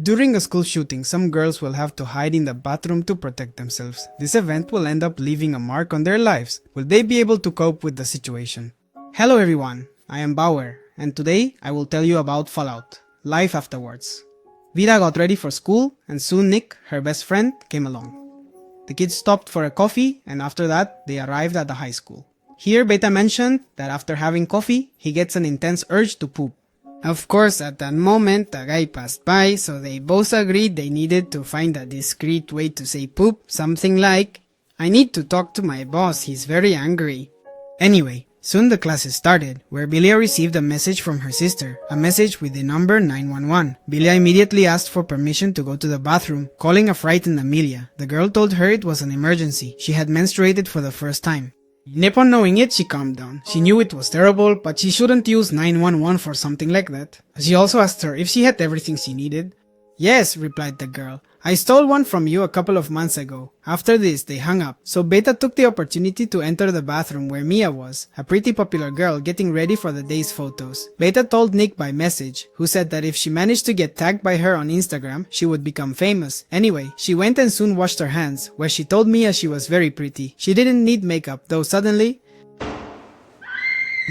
During a school shooting, some girls will have to hide in the bathroom to protect themselves. This event will end up leaving a mark on their lives. Will they be able to cope with the situation? Hello everyone, I am Bauer, and today I will tell you about Fallout, life afterwards. Vida got ready for school, and soon Nick, her best friend, came along. The kids stopped for a coffee, and after that, they arrived at the high school. Here Beta mentioned that after having coffee, he gets an intense urge to poop. Of course, at that moment, a guy passed by, so they both agreed they needed to find a discreet way to say poop, something like, "I need to talk to my boss, he's very angry." Anyway, soon the classes started, where Bilia received a message from her sister, a message with the number 911. Bilia immediately asked for permission to go to the bathroom, calling a frightened Amelia. The girl told her it was an emergency, she had menstruated for the first time. Upon knowing it, she calmed down. She knew it was terrible, but she shouldn't use 911 for something like that. She also asked her if she had everything she needed. "Yes," replied the girl. "I stole one from you a couple of months ago." After this, they hung up, so Beta took the opportunity to enter the bathroom where Mia was, a pretty popular girl getting ready for the day's photos. Beta told Nick by message, who said that if she managed to get tagged by her on Instagram, she would become famous. Anyway, she went and soon washed her hands, where she told Mia she was very pretty. She didn't need makeup, though suddenly,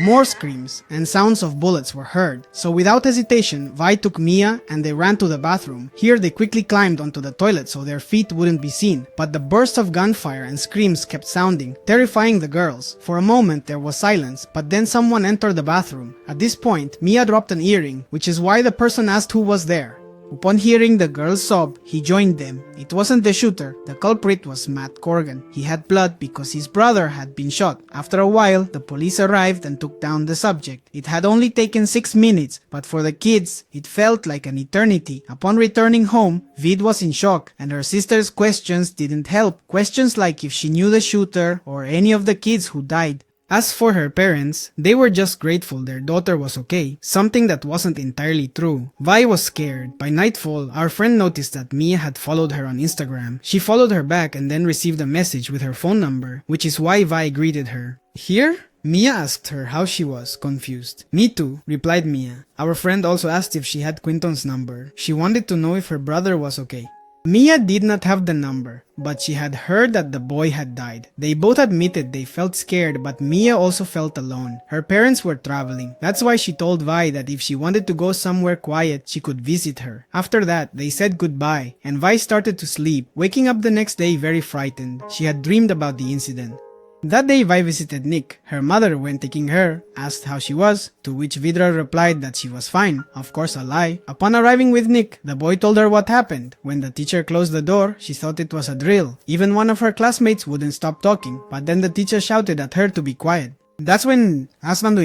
more screams and sounds of bullets were heard, so without hesitation, Vi took Mia and they ran to the bathroom. Here they quickly climbed onto the toilet so their feet wouldn't be seen, but the burst of gunfire and screams kept sounding, terrifying the girls. For a moment there was silence, but then someone entered the bathroom. At this point, Mia dropped an earring, which is why the person asked who was there. Upon hearing the girl's sob, he joined them. It wasn't the shooter, the culprit was Matt Corgan. He had blood because his brother had been shot. After a while, the police arrived and took down the subject. It had only taken 6 minutes, but for the kids, it felt like an eternity. Upon returning home, Vid was in shock, and her sister's questions didn't help. Questions like if she knew the shooter or any of the kids who died. As for her parents, they were just grateful their daughter was okay, something that wasn't entirely true. Vi was scared. By nightfall, our friend noticed that Mia had followed her on Instagram. She followed her back and then received a message with her phone number, which is why Vi greeted her. Here, Mia asked her how she was, confused. "Me too," replied Mia. Our friend also asked if she had Quinton's number. She wanted to know if her brother was okay. Mia did not have the number, but she had heard that the boy had died. They both admitted they felt scared, but Mia also felt alone. Her parents were traveling. That's why she told Vi that if she wanted to go somewhere quiet, she could visit her. After that, they said goodbye, and Vi started to sleep, waking up the next day very frightened. She had dreamed about the incident. That day Vi visited Nick. Her mother, when taking her, asked how she was, to which Vidra replied that she was fine, of course a lie. Upon arriving with Nick, the boy told her what happened. When the teacher closed the door, she thought it was a drill. Even one of her classmates wouldn't stop talking, but then the teacher shouted at her to be quiet. That's when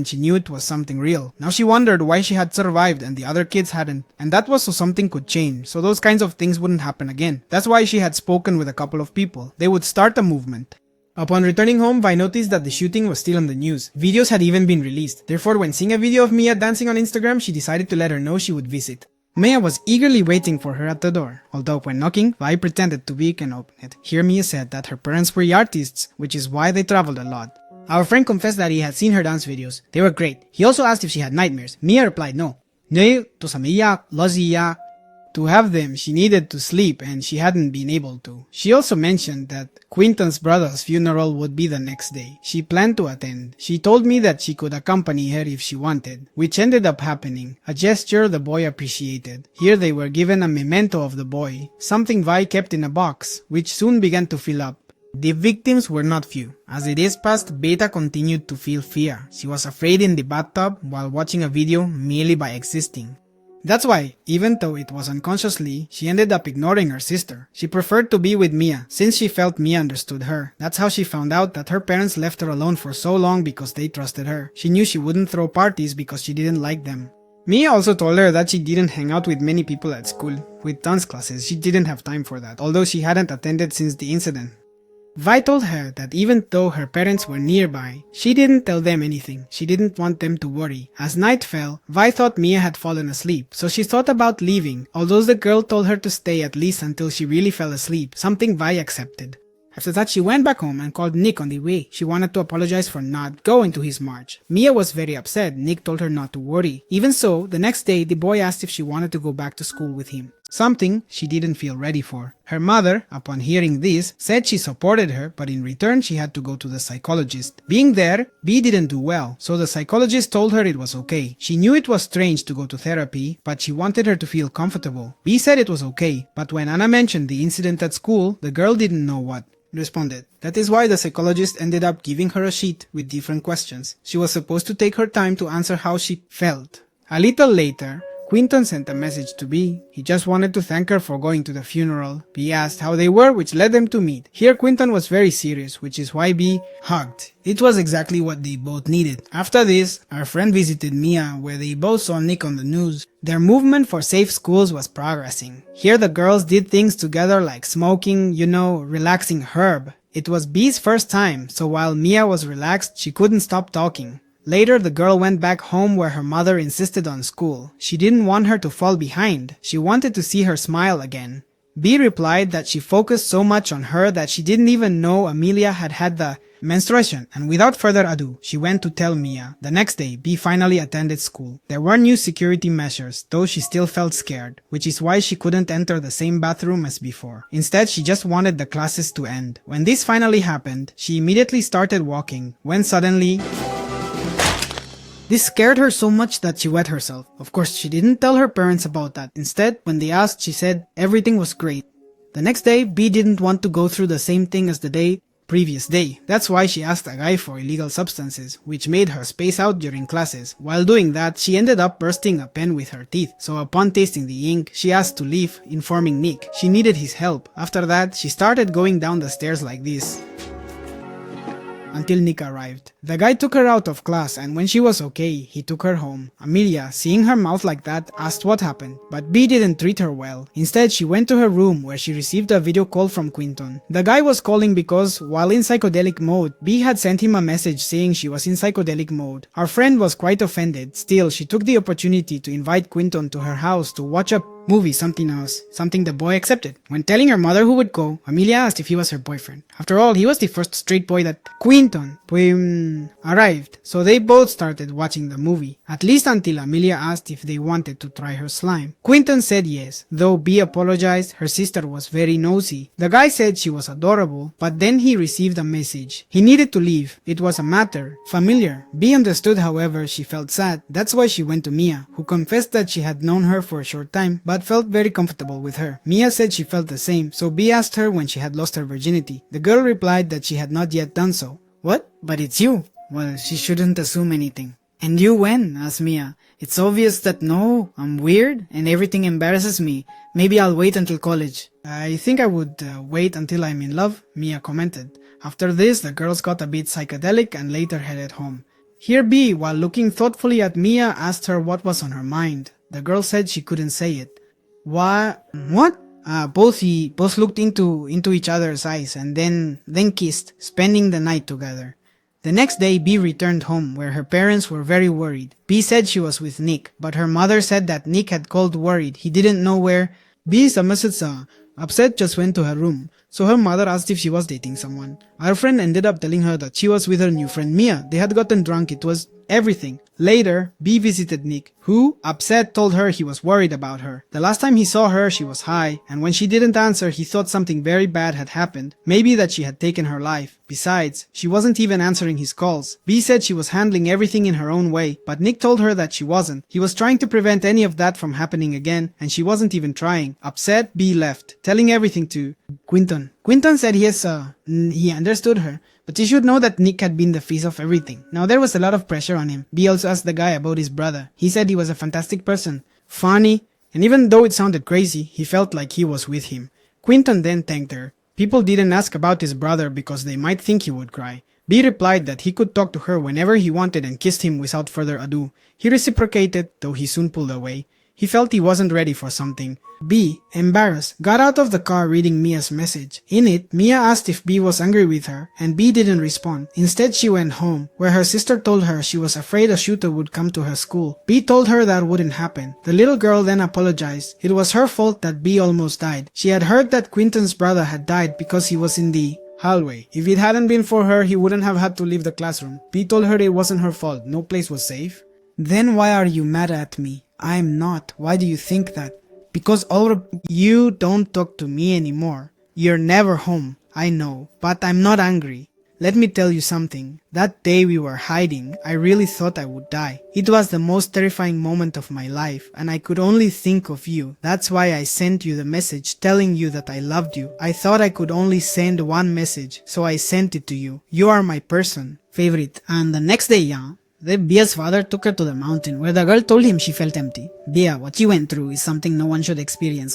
she knew it was something real. Now she wondered why she had survived and the other kids hadn't, and that was so something could change, so those kinds of things wouldn't happen again. That's why she had spoken with a couple of people. They would start a movement. Upon returning home, Vi noticed that the shooting was still on the news. Videos had even been released. Therefore, when seeing a video of Mia dancing on Instagram, she decided to let her know she would visit. Mia was eagerly waiting for her at the door. Although when knocking, Vi pretended to peek and open it. Here Mia said that her parents were artists, which is why they traveled a lot. Our friend confessed that he had seen her dance videos. They were great. He also asked if she had nightmares. Mia replied no. To have them, she needed to sleep and she hadn't been able to. She also mentioned that Quinton's brother's funeral would be the next day. She planned to attend. She told me that she could accompany her if she wanted, which ended up happening, a gesture the boy appreciated. Here they were given a memento of the boy, something Vi kept in a box, which soon began to fill up. The victims were not few. As the days passed, Beta continued to feel fear. She was afraid in the bathtub while watching a video merely by existing. That's why, even though it was unconsciously, she ended up ignoring her sister. She preferred to be with Mia, since she felt Mia understood her. That's how she found out that her parents left her alone for so long because they trusted her. She knew she wouldn't throw parties because she didn't like them. Mia also told her that she didn't hang out with many people at school. With dance classes, she didn't have time for that, although she hadn't attended since the incident. Vi told her that even though her parents were nearby, she didn't tell them anything. She didn't want them to worry. As night fell, Vi thought Mia had fallen asleep, so she thought about leaving, although the girl told her to stay at least until she really fell asleep, something Vi accepted. After that, she went back home and called Nick on the way. She wanted to apologize for not going to his march. Mia was very upset. Nick told her not to worry. Even so, the next day, the boy asked if she wanted to go back to school with him. something she didn't feel ready for. Her mother, upon hearing this, said she supported her, but in return she had to go to the psychologist. Being there, B didn't do well, so the psychologist told her it was okay. She knew it was strange to go to therapy, but she wanted her to feel comfortable. B said it was okay, but when Anna mentioned the incident at school, the girl didn't know what responded. That is why the psychologist ended up giving her a sheet with different questions. She was supposed to take her time to answer how she felt. A little later, Quinton sent a message to B. He just wanted to thank her for going to the funeral. B asked how they were, which led them to meet. Here Quinton was very serious, which is why B hugged. It was exactly what they both needed. After this, our friend visited Mia, where they both saw Nick on the news. Their movement for safe schools was progressing. Here the girls did things together like smoking, relaxing herb. It was B's first time, so while Mia was relaxed, she couldn't stop talking. Later, the girl went back home where her mother insisted on school. She didn't want her to fall behind. She wanted to see her smile again. B replied that she focused so much on her that she didn't even know Amelia had had the menstruation, and without further ado, she went to tell Mia. The next day, B finally attended school. There were new security measures, though she still felt scared, which is why she couldn't enter the same bathroom as before. Instead, she just wanted the classes to end. When this finally happened, she immediately started walking, when suddenly this scared her so much that she wet herself. Of course, she didn't tell her parents about that. Instead, when they asked, she said everything was great. The next day, B didn't want to go through the same thing as the previous day. That's why she asked a guy for illegal substances, which made her space out during classes. While doing that, she ended up bursting a pen with her teeth. So upon tasting the ink, she asked to leave, informing Nick she needed his help. After that, she started going down the stairs like this, until Nick arrived. The guy took her out of class, and when she was okay, he took her home. Amelia, seeing her mouth like that, asked what happened, but B didn't treat her well. Instead, she went to her room where she received a video call from Quinton. The guy was calling because, while in psychedelic mode, B had sent him a message saying she was in psychedelic mode. Our friend was quite offended. Still, she took the opportunity to invite Quinton to her house to watch a movie, something the boy accepted. When telling her mother who would go, Amelia asked if he was her boyfriend. After all, he was the first straight boy that Quinton arrived, so they both started watching the movie, at least until Amelia asked if they wanted to try her slime. Quinton said yes, though B apologized. Her sister was very nosy. The guy said she was adorable, but then he received a message. He needed to leave. It was a matter familiar. B understood, however, she felt sad. That's why she went to Mia, who confessed that she had known her for a short time, but felt very comfortable with her. Mia said she felt the same, so B asked her when she had lost her virginity. The girl replied that she had not yet done so. What? But it's you. Well, she shouldn't assume anything. And you when? Asked Mia. It's obvious that no, I'm weird and everything embarrasses me. Maybe I'll wait until college. I think I would wait until I'm in love, Mia commented. After this, the girls got a bit psychedelic and later headed home. Here B, while looking thoughtfully at Mia, asked her what was on her mind. The girl said she couldn't say it. What? Both looked into each other's eyes and then kissed, spending the night together. The next day, B returned home, where her parents were very worried. B said she was with Nick, but her mother said that Nick had called worried. He didn't know where. B upset just went to her room, so her mother asked if she was dating someone. Our friend ended up telling her that she was with her new friend Mia. They had gotten drunk. It was everything. Later, B visited Nick, who, upset, told her he was worried about her. The last time he saw her, she was high, and when she didn't answer, he thought something very bad had happened. Maybe that she had taken her life. Besides, she wasn't even answering his calls. B said she was handling everything in her own way, but Nick told her that she wasn't. He was trying to prevent any of that from happening again, and she wasn't even trying. Upset, B left, telling everything to Quinton. Quinton said yes, he understood her, but she should know that Nick had been the face of everything. Now there was a lot of pressure on him. B also asked the guy about his brother. He said he was a fantastic person, funny, and even though it sounded crazy, he felt like he was with him. Quinton then thanked her. People didn't ask about his brother because they might think he would cry. B replied that he could talk to her whenever he wanted and kissed him without further ado. He reciprocated, though he soon pulled away. He felt he wasn't ready for something. B, embarrassed, got out of the car reading Mia's message. In it, Mia asked if B was angry with her, and B didn't respond. Instead, she went home, where her sister told her she was afraid a shooter would come to her school. B told her that wouldn't happen. The little girl then apologized. It was her fault that B almost died. She had heard that Quinton's brother had died because he was in the hallway. If it hadn't been for her, he wouldn't have had to leave the classroom. B told her it wasn't her fault. No place was safe. Then why are you mad at me? I'm not. Why do you think that? Because you don't talk to me anymore. You're never home, I know, but I'm not angry. Let me tell you something. That day we were hiding, I really thought I would die. It was the most terrifying moment of my life, and I could only think of you. That's why I sent you the message telling you that I loved you. I thought I could only send one message, so I sent it to you. You are my person. Favorite. And the next day, yeah, Bia's father took her to the mountain where the girl told him she felt empty. Bia, what you went through is something no one should experience,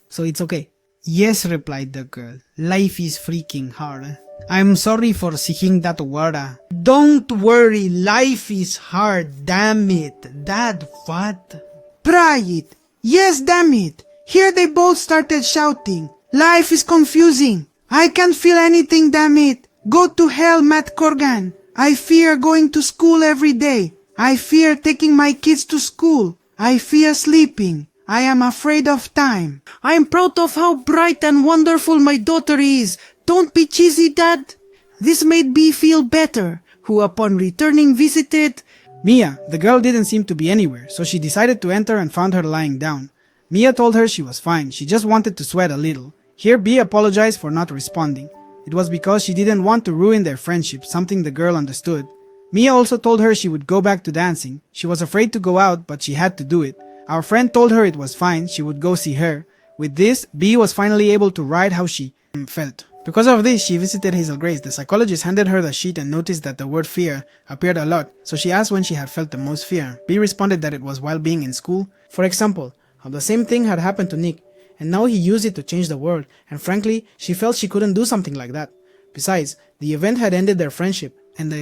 so it's okay. Yes, replied the girl. Life is freaking hard. I'm sorry for saying that word. Don't worry, life is hard, damn it. Dad, what? Pry it. Yes, damn it. Here they both started shouting. Life is confusing. I can't feel anything, damn it. Go to hell, Matt Corgan. I fear going to school every day. I fear taking my kids to school. I fear sleeping. I am afraid of time. I am proud of how bright and wonderful my daughter is. Don't be cheesy, Dad. This made me feel better, who upon returning visited Mia. The girl didn't seem to be anywhere, so she decided to enter and found her lying down. Mia told her she was fine, she just wanted to sweat a little. Here Bea apologized for not responding. It was because she didn't want to ruin their friendship, something the girl understood. Mia also told her she would go back to dancing. She was afraid to go out, but she had to do it. Our friend told her it was fine, she would go see her. With this, Bea was finally able to write how she felt. Because of this, she visited Hazel Grace. The psychologist handed her the sheet and noticed that the word fear appeared a lot, so she asked when she had felt the most fear. Bea responded that it was while being in school. For example, how the same thing had happened to Nick, and now he used it to change the world, and frankly, she felt she couldn't do something like that. Besides, the event had ended their friendship, and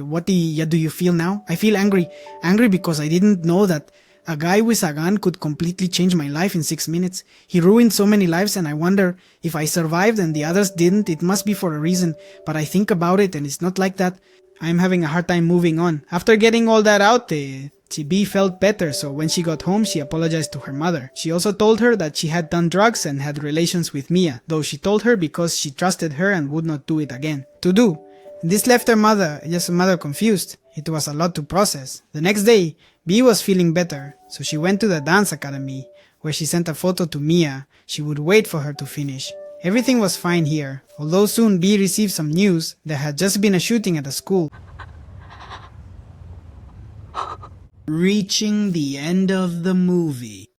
what do you feel now? I feel angry. Angry because I didn't know that a guy with a gun could completely change my life in 6 minutes. He ruined so many lives, and I wonder if I survived and the others didn't, it must be for a reason. But I think about it and it's not like that. I'm having a hard time moving on. After getting all that out, Bea felt better, so when she got home, she apologized to her mother. She also told her that she had done drugs and had relations with Mia, though she told her because she trusted her and would not do it again. This left her mother confused. It was a lot to process. The next day, Bea was feeling better, so she went to the dance academy, where she sent a photo to Mia. She would wait for her to finish. Everything was fine here, although soon Bea received some news. There had just been a shooting at a school. Reaching the end of the movie.